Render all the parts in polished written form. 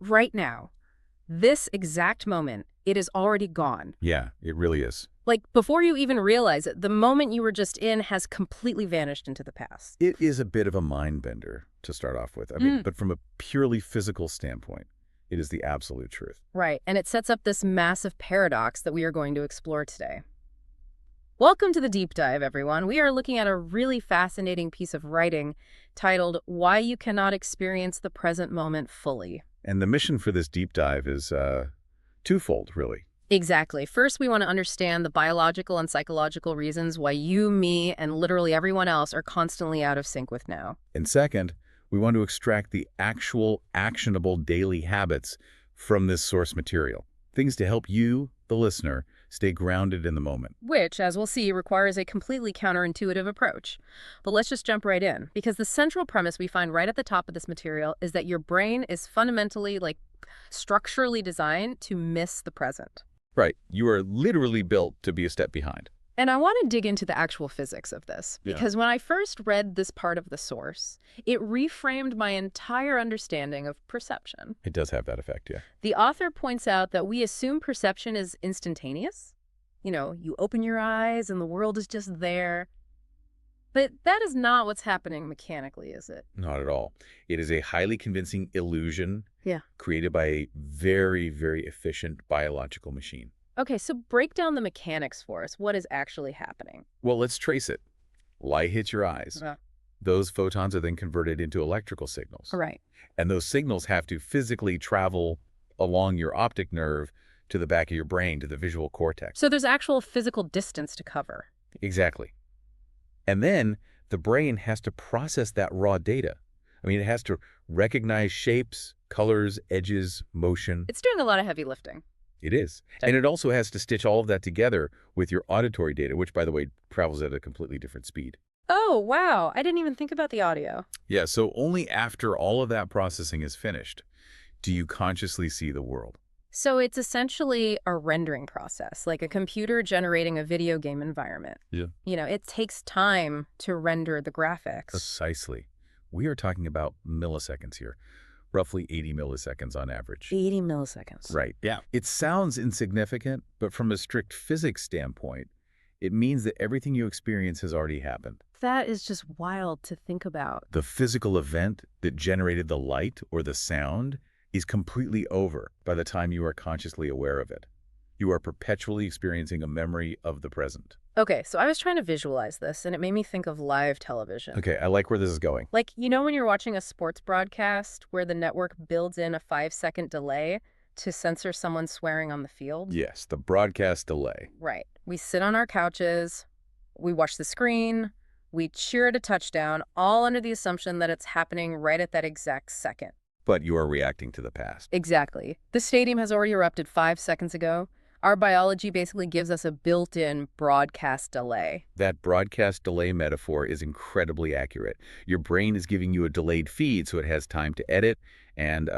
right now, this exact moment, it is already gone. Yeah, it really is. Like, before you even realize it, the moment you were just in has completely vanished into the past. It is a bit of a mind bender to start off with. But from a purely physical standpoint, it is the absolute truth. Right, and it sets up this massive paradox that we are going to explore today. Welcome to the deep dive, everyone. We are looking at a really fascinating piece of writing titled Why You Cannot Experience the Present Moment Fully. And the mission for this deep dive is twofold, really. Exactly. First, we want to understand the biological and psychological reasons why you, me, and literally everyone else are constantly out of sync with now. And second, we want to extract the actual actionable daily habits from this source material. Things to help you, the listener, stay grounded in the moment. Which, as we'll see, requires a completely counterintuitive approach. But let's just jump right in, because the central premise we find right at the top of this material is that your brain is fundamentally, structurally designed to miss the present. Right. You are literally built to be a step behind. And I want to dig into the actual physics of this, because when I first read this part of the source, it reframed my entire understanding of perception. It does have that effect, yeah. The author points out that we assume perception is instantaneous. You open your eyes and the world is just there. But that is not what's happening mechanically, is it? Not at all. It is a highly convincing illusion created by a very, very efficient biological machine. Okay, so break down the mechanics for us. What is actually happening? Well, let's trace it. Light hits your eyes. Those photons are then converted into electrical signals. Right. And those signals have to physically travel along your optic nerve to the back of your brain, to the visual cortex. So there's actual physical distance to cover. Exactly. And then the brain has to process that raw data. It has to recognize shapes, colors, edges, motion. It's doing a lot of heavy lifting. It is. And it also has to stitch all of that together with your auditory data, which, by the way, travels at a completely different speed. Oh, wow. I didn't even think about the audio. Yeah, so only after all of that processing is finished do you consciously see the world. So it's essentially a rendering process, like a computer generating a video game environment. Yeah. It takes time to render the graphics. Precisely. We are talking about milliseconds here. Roughly 80 milliseconds on average. 80 milliseconds. Right. Yeah. It sounds insignificant, but from a strict physics standpoint, it means that everything you experience has already happened. That is just wild to think about. The physical event that generated the light or the sound is completely over by the time you are consciously aware of it. You are perpetually experiencing a memory of the present. Okay, so I was trying to visualize this, and it made me think of live television. Okay, I like where this is going. Like, when you're watching a sports broadcast where the network builds in a 5-second delay to censor someone swearing on the field? Yes, the broadcast delay. Right. We sit on our couches, we watch the screen, we cheer at a touchdown, all under the assumption that it's happening right at that exact second. But you are reacting to the past. Exactly. The stadium has already erupted 5 seconds ago. Our biology basically gives us a built-in broadcast delay. That broadcast delay metaphor is incredibly accurate. Your brain is giving you a delayed feed so it has time to edit and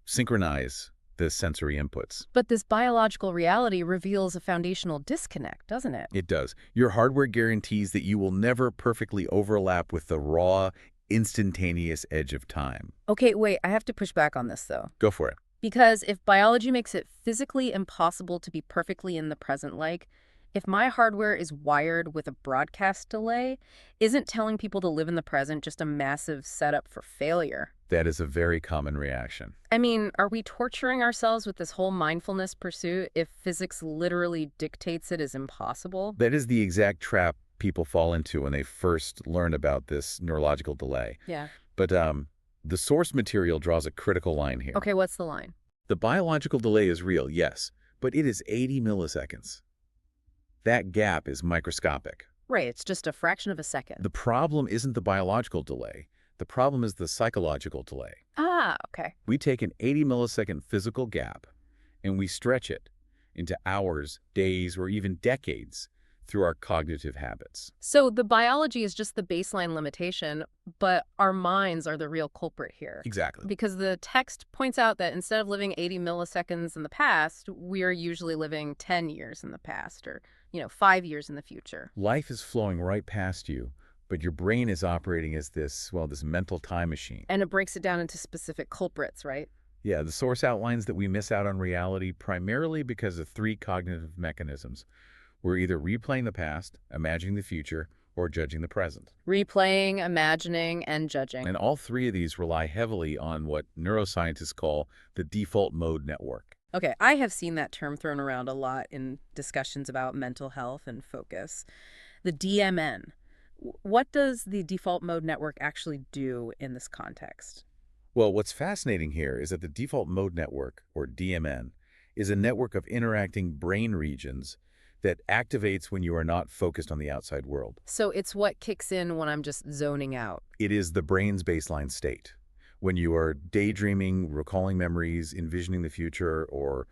synchronize the sensory inputs. But this biological reality reveals a foundational disconnect, doesn't it? It does. Your hardware guarantees that you will never perfectly overlap with the raw, instantaneous edge of time. Okay, wait, I have to push back on this, though. Go for it. Because if biology makes it physically impossible to be perfectly in the present, if my hardware is wired with a broadcast delay, isn't telling people to live in the present just a massive setup for failure? That is a very common reaction. Are we torturing ourselves with this whole mindfulness pursuit if physics literally dictates it as impossible? That is the exact trap people fall into when they first learn about this neurological delay. Yeah. But the source material draws a critical line here. Okay, what's the line? The biological delay is real, yes, but it is 80 milliseconds. That gap is microscopic. Right, it's just a fraction of a second. The problem isn't the biological delay. The problem is the psychological delay. Ah, okay. We take an 80 millisecond physical gap and we stretch it into hours, days, or even decades through our cognitive habits. So the biology is just the baseline limitation, but our minds are the real culprit here. Exactly. Because the text points out that instead of living 80 milliseconds in the past, we are usually living 10 years in the past or, 5 years in the future. Life is flowing right past you, but your brain is operating as this mental time machine. And it breaks it down into specific culprits, right? Yeah, the source outlines that we miss out on reality primarily because of three cognitive mechanisms. We're either replaying the past, imagining the future, or judging the present. Replaying, imagining, and judging. And all three of these rely heavily on what neuroscientists call the default mode network. Okay, I have seen that term thrown around a lot in discussions about mental health and focus. The DMN. What does the default mode network actually do in this context? Well, what's fascinating here is that the default mode network, or DMN, is a network of interacting brain regions that activates when you are not focused on the outside world. So it's what kicks in when I'm just zoning out. It is the brain's baseline state. When you are daydreaming, recalling memories, envisioning the future, or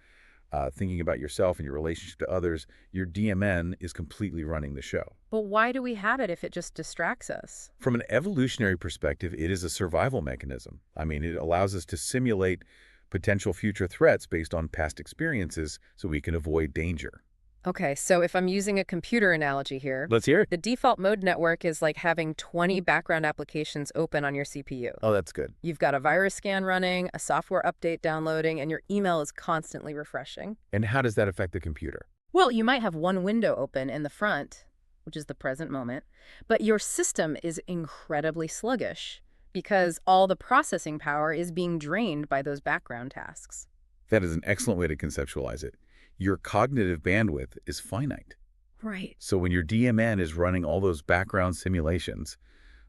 thinking about yourself and your relationship to others, your DMN is completely running the show. But why do we have it if it just distracts us? From an evolutionary perspective, it is a survival mechanism. I mean, it allows us to simulate potential future threats based on past experiences so we can avoid danger. Okay, so if I'm using a computer analogy here, Let's hear it. the default mode network is like having 20 background applications open on your CPU. Oh, that's good. You've got a virus scan running, a software update downloading, and your email is constantly refreshing. And how does that affect the computer? Well, you might have one window open in the front, which is the present moment, but your system is incredibly sluggish because all the processing power is being drained by those background tasks. That is an excellent way to conceptualize it. Your cognitive bandwidth is finite. Right. So when your DMN is running all those background simulations,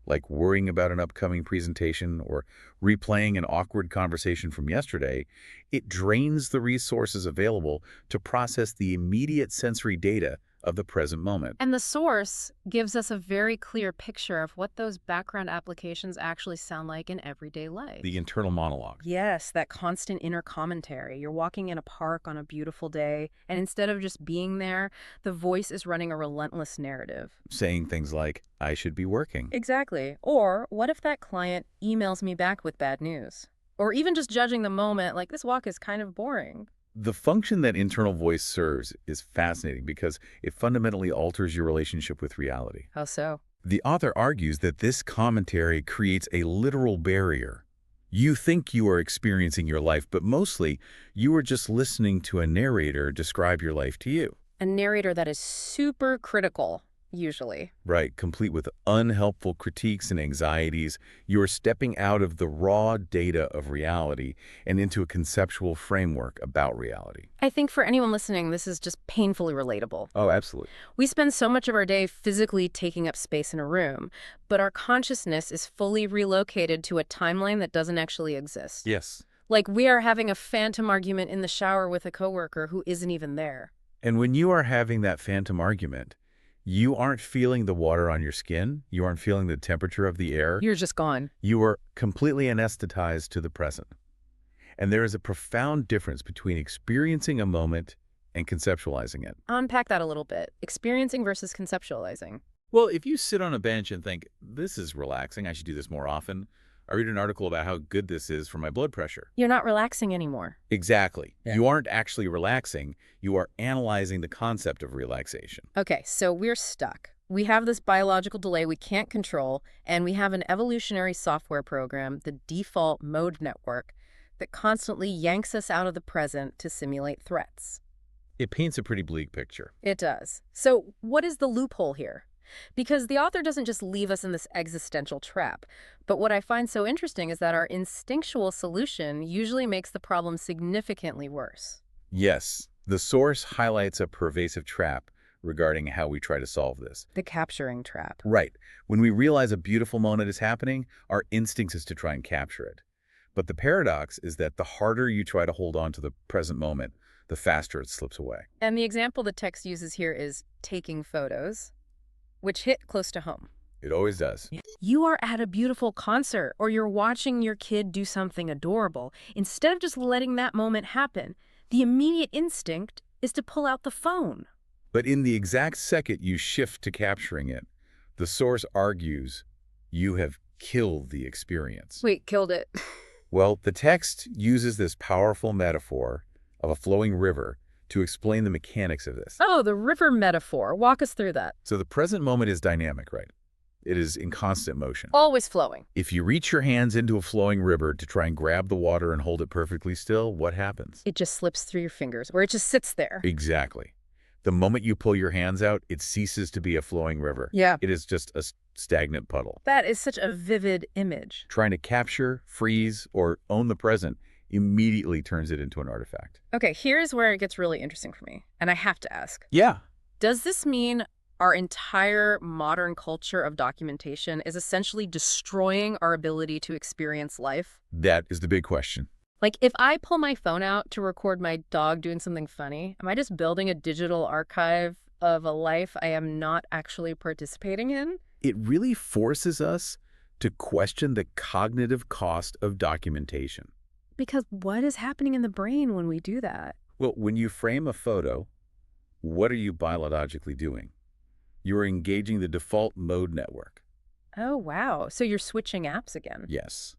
like worrying about an upcoming presentation or replaying an awkward conversation from yesterday, it drains the resources available to process the immediate sensory data of the present moment. And the source gives us a very clear picture of what those background applications actually sound like in everyday life. The internal monologue. Yes, that constant inner commentary. You're walking in a park on a beautiful day, and instead of just being there, the voice is running a relentless narrative. Saying things like, I should be working. Exactly. Or what if that client emails me back with bad news? Or even just judging the moment, like, this walk is kind of boring. The function that internal voice serves is fascinating because it fundamentally alters your relationship with reality. How so? The author argues that this commentary creates a literal barrier. You think you are experiencing your life, but mostly you are just listening to a narrator describe your life to you. A narrator that is super critical, usually. Right, complete with unhelpful critiques and anxieties. You are stepping out of the raw data of reality and into a conceptual framework about reality. I think for anyone listening, this is just painfully relatable. Oh, absolutely. We spend so much of our day physically taking up space in a room, but our consciousness is fully relocated to a timeline that doesn't actually exist. Yes. Like we are having a phantom argument in the shower with a coworker who isn't even there. And when you are having that phantom argument, you aren't feeling the water on your skin. You aren't feeling the temperature of the air. You're just gone. You are completely anesthetized to the present. And there is a profound difference between experiencing a moment and conceptualizing it. Unpack that a little bit. Experiencing versus conceptualizing. Well, if you sit on a bench and think, this is relaxing, I should do this more often, I read an article about how good this is for my blood pressure. You're not relaxing anymore. Exactly. Yeah. You aren't actually relaxing. You are analyzing the concept of relaxation. Okay, so we're stuck. We have this biological delay we can't control, and we have an evolutionary software program, the default mode network, that constantly yanks us out of the present to simulate threats. It paints a pretty bleak picture. It does. So what is the loophole here? Because the author doesn't just leave us in this existential trap. But what I find so interesting is that our instinctual solution usually makes the problem significantly worse. Yes, the source highlights a pervasive trap regarding how we try to solve this. The capturing trap. Right. When we realize a beautiful moment is happening, our instinct is to try and capture it. But the paradox is that the harder you try to hold on to the present moment, the faster it slips away. And the example the text uses here is taking photos, which hit close to home. It always does. You are at a beautiful concert, or you're watching your kid do something adorable. Instead of just letting that moment happen, the immediate instinct is to pull out the phone. But in the exact second you shift to capturing it, the source argues you have killed the experience. Wait, killed it. Well, the text uses this powerful metaphor of a flowing river to explain the mechanics of this. Oh, the river metaphor. Walk us through that. So the present moment is dynamic, right? It is in constant motion. Always flowing. If you reach your hands into a flowing river to try and grab the water and hold it perfectly still, what happens? It just slips through your fingers, or it just sits there. Exactly. The moment you pull your hands out, it ceases to be a flowing river. Yeah. It is just a stagnant puddle. That is such a vivid image. Trying to capture, freeze, or own the present immediately turns it into an artifact. Okay, here's where it gets really interesting for me, and I have to ask. Yeah. Does this mean our entire modern culture of documentation is essentially destroying our ability to experience life? That is the big question. Like, if I pull my phone out to record my dog doing something funny, am I just building a digital archive of a life I am not actually participating in? It really forces us to question the cognitive cost of documentation. Because what is happening in the brain when we do that? Well, when you frame a photo, what are you biologically doing? You're engaging the default mode network. Oh, wow. So you're switching apps again. Yes.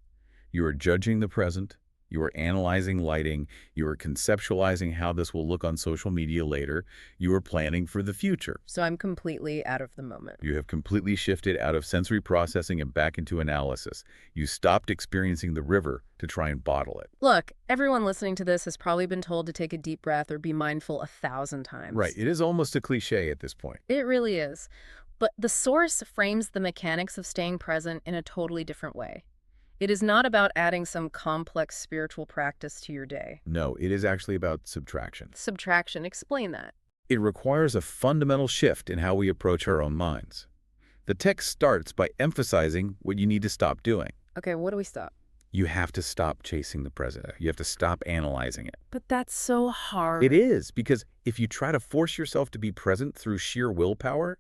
You are judging the present. You are analyzing lighting. You are conceptualizing how this will look on social media later. You are planning for the future. So I'm completely out of the moment. You have completely shifted out of sensory processing and back into analysis. You stopped experiencing the river to try and bottle it. Look, everyone listening to this has probably been told to take a deep breath or be mindful 1,000 times. Right. It is almost a cliche at this point. It really is. But the source frames the mechanics of staying present in a totally different way. It is not about adding some complex spiritual practice to your day. No, it is actually about subtraction. Subtraction, explain that. It requires a fundamental shift in how we approach our own minds. The text starts by emphasizing what you need to stop doing. Okay, what do we stop? You have to stop chasing the present. You have to stop analyzing it. But that's so hard. It is, because if you try to force yourself to be present through sheer willpower,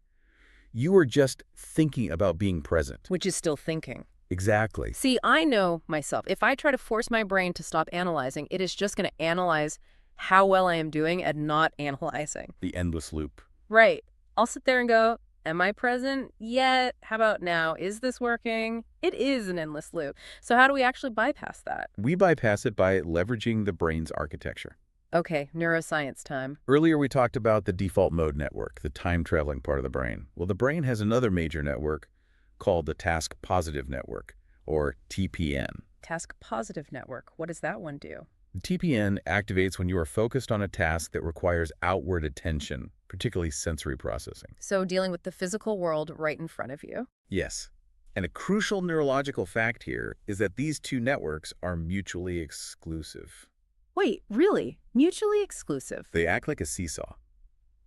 you are just thinking about being present. Which is still thinking. Exactly. See, I know myself. If I try to force my brain to stop analyzing, it is just going to analyze how well I am doing at not analyzing. The endless loop. Right. I'll sit there and go, am I present yet? How about now? Is this working? It is an endless loop. So how do we actually bypass that? We bypass it by leveraging the brain's architecture. Okay, neuroscience time. Earlier, we talked about the default mode network, the time-traveling part of the brain. Well, the brain has another major network called the task positive network, or TPN. Task positive network. What does that one do? The TPN activates when you are focused on a task that requires outward attention, particularly sensory processing. So dealing with the physical world right in front of you. Yes. And a crucial neurological fact here is that these two networks are mutually exclusive. Wait, really? Mutually exclusive? They act like a seesaw.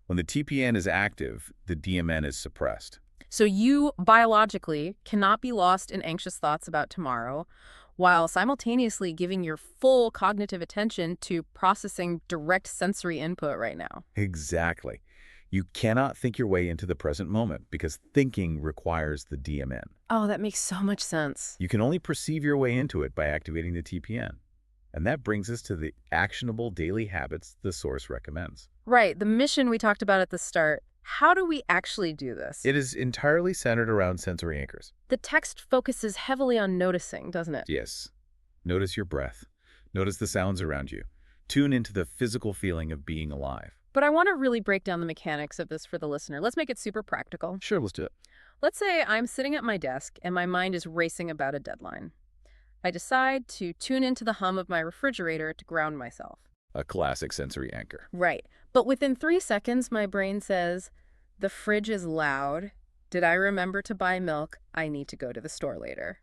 When the TPN is active, the DMN is suppressed. So you, biologically, cannot be lost in anxious thoughts about tomorrow, while simultaneously giving your full cognitive attention to processing direct sensory input right now. Exactly. You cannot think your way into the present moment because thinking requires the DMN. Oh, that makes so much sense. You can only perceive your way into it by activating the TPN. And that brings us to the actionable daily habits the source recommends. Right, the mission we talked about at the start. How do we actually do this? It is entirely centered around sensory anchors. The text focuses heavily on noticing, doesn't it? Yes. Notice your breath. Notice the sounds around you. Tune into the physical feeling of being alive. But I want to really break down the mechanics of this for the listener. Let's make it super practical. Sure, let's do it. Let's say I'm sitting at my desk and my mind is racing about a deadline. I decide to tune into the hum of my refrigerator to ground myself. A classic sensory anchor. Right. But within 3 seconds, my brain says, the fridge is loud. Did I remember to buy milk? I need to go to the store later.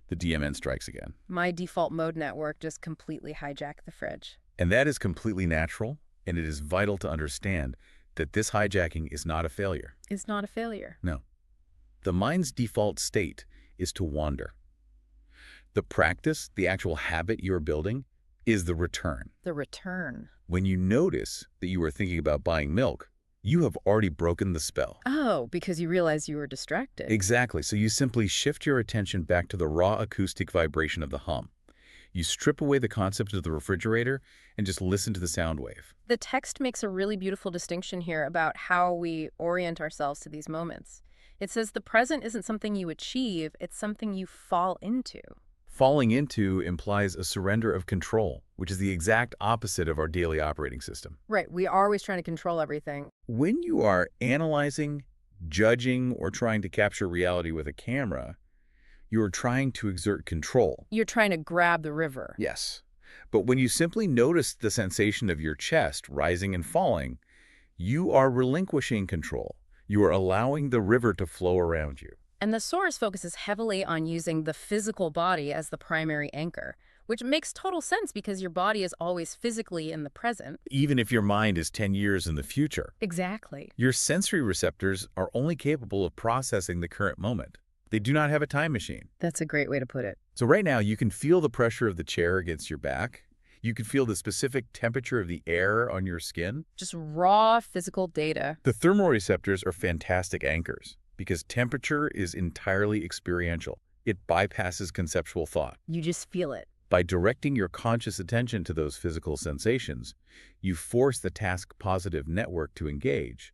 The DMN strikes again. My default mode network just completely hijacked the fridge. And that is completely natural, and it is vital to understand that this hijacking is not a failure. It's not a failure. No. The mind's default state is to wander. The practice, the actual habit you're building, is the return. The return. When you notice that you are thinking about buying milk, you have already broken the spell. Oh, because you realize you were distracted. Exactly. So you simply shift your attention back to the raw acoustic vibration of the hum. You strip away the concept of the refrigerator and just listen to the sound wave. The text makes a really beautiful distinction here about how we orient ourselves to these moments. It says the present isn't something you achieve, it's something you fall into. Falling into implies a surrender of control, which is the exact opposite of our daily operating system. Right, we are always trying to control everything. When you are analyzing, judging or trying to capture reality with a camera, you are trying to exert control. You're trying to grab the river. Yes. But when you simply notice the sensation of your chest rising and falling, you are relinquishing control. You are allowing the river to flow around you. And the source focuses heavily on using the physical body as the primary anchor, which makes total sense because your body is always physically in the present. Even if your mind is 10 years in the future, Exactly. your sensory receptors are only capable of processing the current moment. They do not have a time machine. That's a great way to put it. So right now, you can feel the pressure of the chair against your back. You can feel the specific temperature of the air on your skin. Just raw physical data. The thermoreceptors are fantastic anchors because temperature is entirely experiential. It bypasses conceptual thought. You just feel it. By directing your conscious attention to those physical sensations, you force the task-positive network to engage,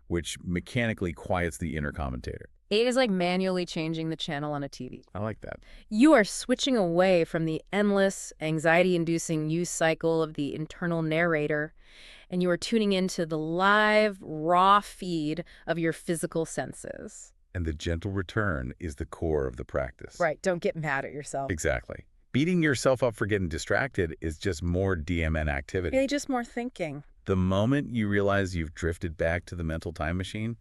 which mechanically quiets the inner commentator. It is like manually changing the channel on a TV. I like that. You are switching away from the endless, anxiety-inducing news cycle of the internal narrator, and you are tuning into the live, raw feed of your physical senses. And the gentle return is the core of the practice. Right, don't get mad at yourself. Exactly. Beating yourself up for getting distracted is just more DMN activity. Really just more thinking. The moment you realize you've drifted back to the mental time machine,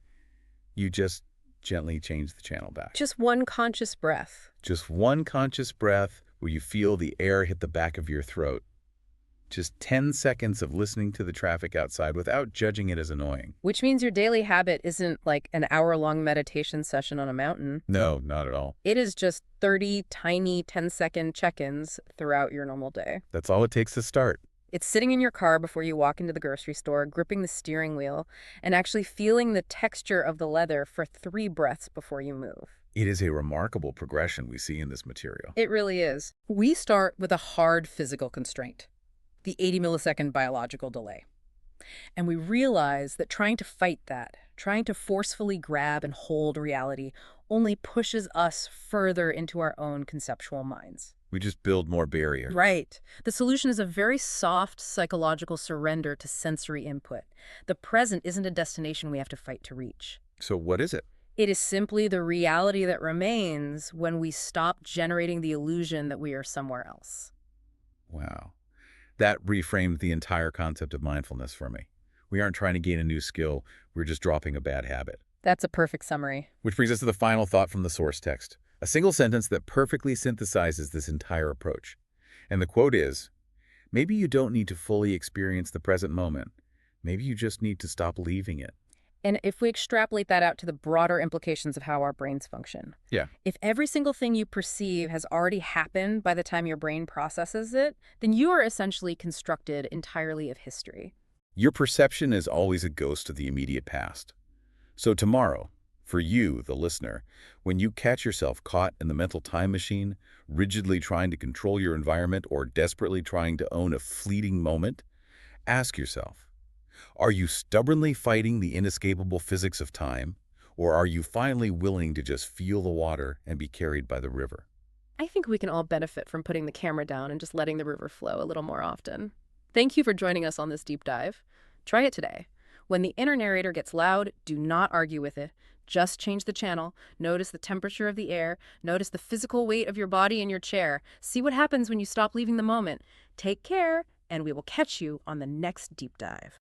you just gently change the channel back. Just one conscious breath. Just one conscious breath where you feel the air hit the back of your throat. Just 10 seconds of listening to the traffic outside without judging it as annoying. Which means your daily habit isn't like an hour-long meditation session on a mountain. No, not at all. It is just 30 tiny 10-second check-ins throughout your normal day. That's all it takes to start. It's sitting in your car before you walk into the grocery store, gripping the steering wheel, and actually feeling the texture of the leather for 3 breaths before you move. It is a remarkable progression we see in this material. It really is. We start with a hard physical constraint, the 80-millisecond biological delay. And we realize that trying to fight that, trying to forcefully grab and hold reality, only pushes us further into our own conceptual minds. We just build more barrier. Right. The solution is a very soft psychological surrender to sensory input. The present isn't a destination we have to fight to reach. So what is it? It is simply the reality that remains when we stop generating the illusion that we are somewhere else. Wow. That reframed the entire concept of mindfulness for me. We aren't trying to gain a new skill, we're just dropping a bad habit. That's a perfect summary. Which brings us to the final thought from the source text. A single sentence that perfectly synthesizes this entire approach. And the quote is, maybe you don't need to fully experience the present moment. Maybe you just need to stop leaving it. And if we extrapolate that out to the broader implications of how our brains function. Yeah. If every single thing you perceive has already happened by the time your brain processes it, then you are essentially constructed entirely of history. Your perception is always a ghost of the immediate past. So tomorrow, for you, the listener, when you catch yourself caught in the mental time machine, rigidly trying to control your environment or desperately trying to own a fleeting moment, ask yourself, are you stubbornly fighting the inescapable physics of time, or are you finally willing to just feel the water and be carried by the river? I think we can all benefit from putting the camera down and just letting the river flow a little more often. Thank you for joining us on this deep dive. Try it today. When the inner narrator gets loud, do not argue with it. Just change the channel. Notice the temperature of the air. Notice the physical weight of your body in your chair. See what happens when you stop leaving the moment. Take care, and we will catch you on the next deep dive.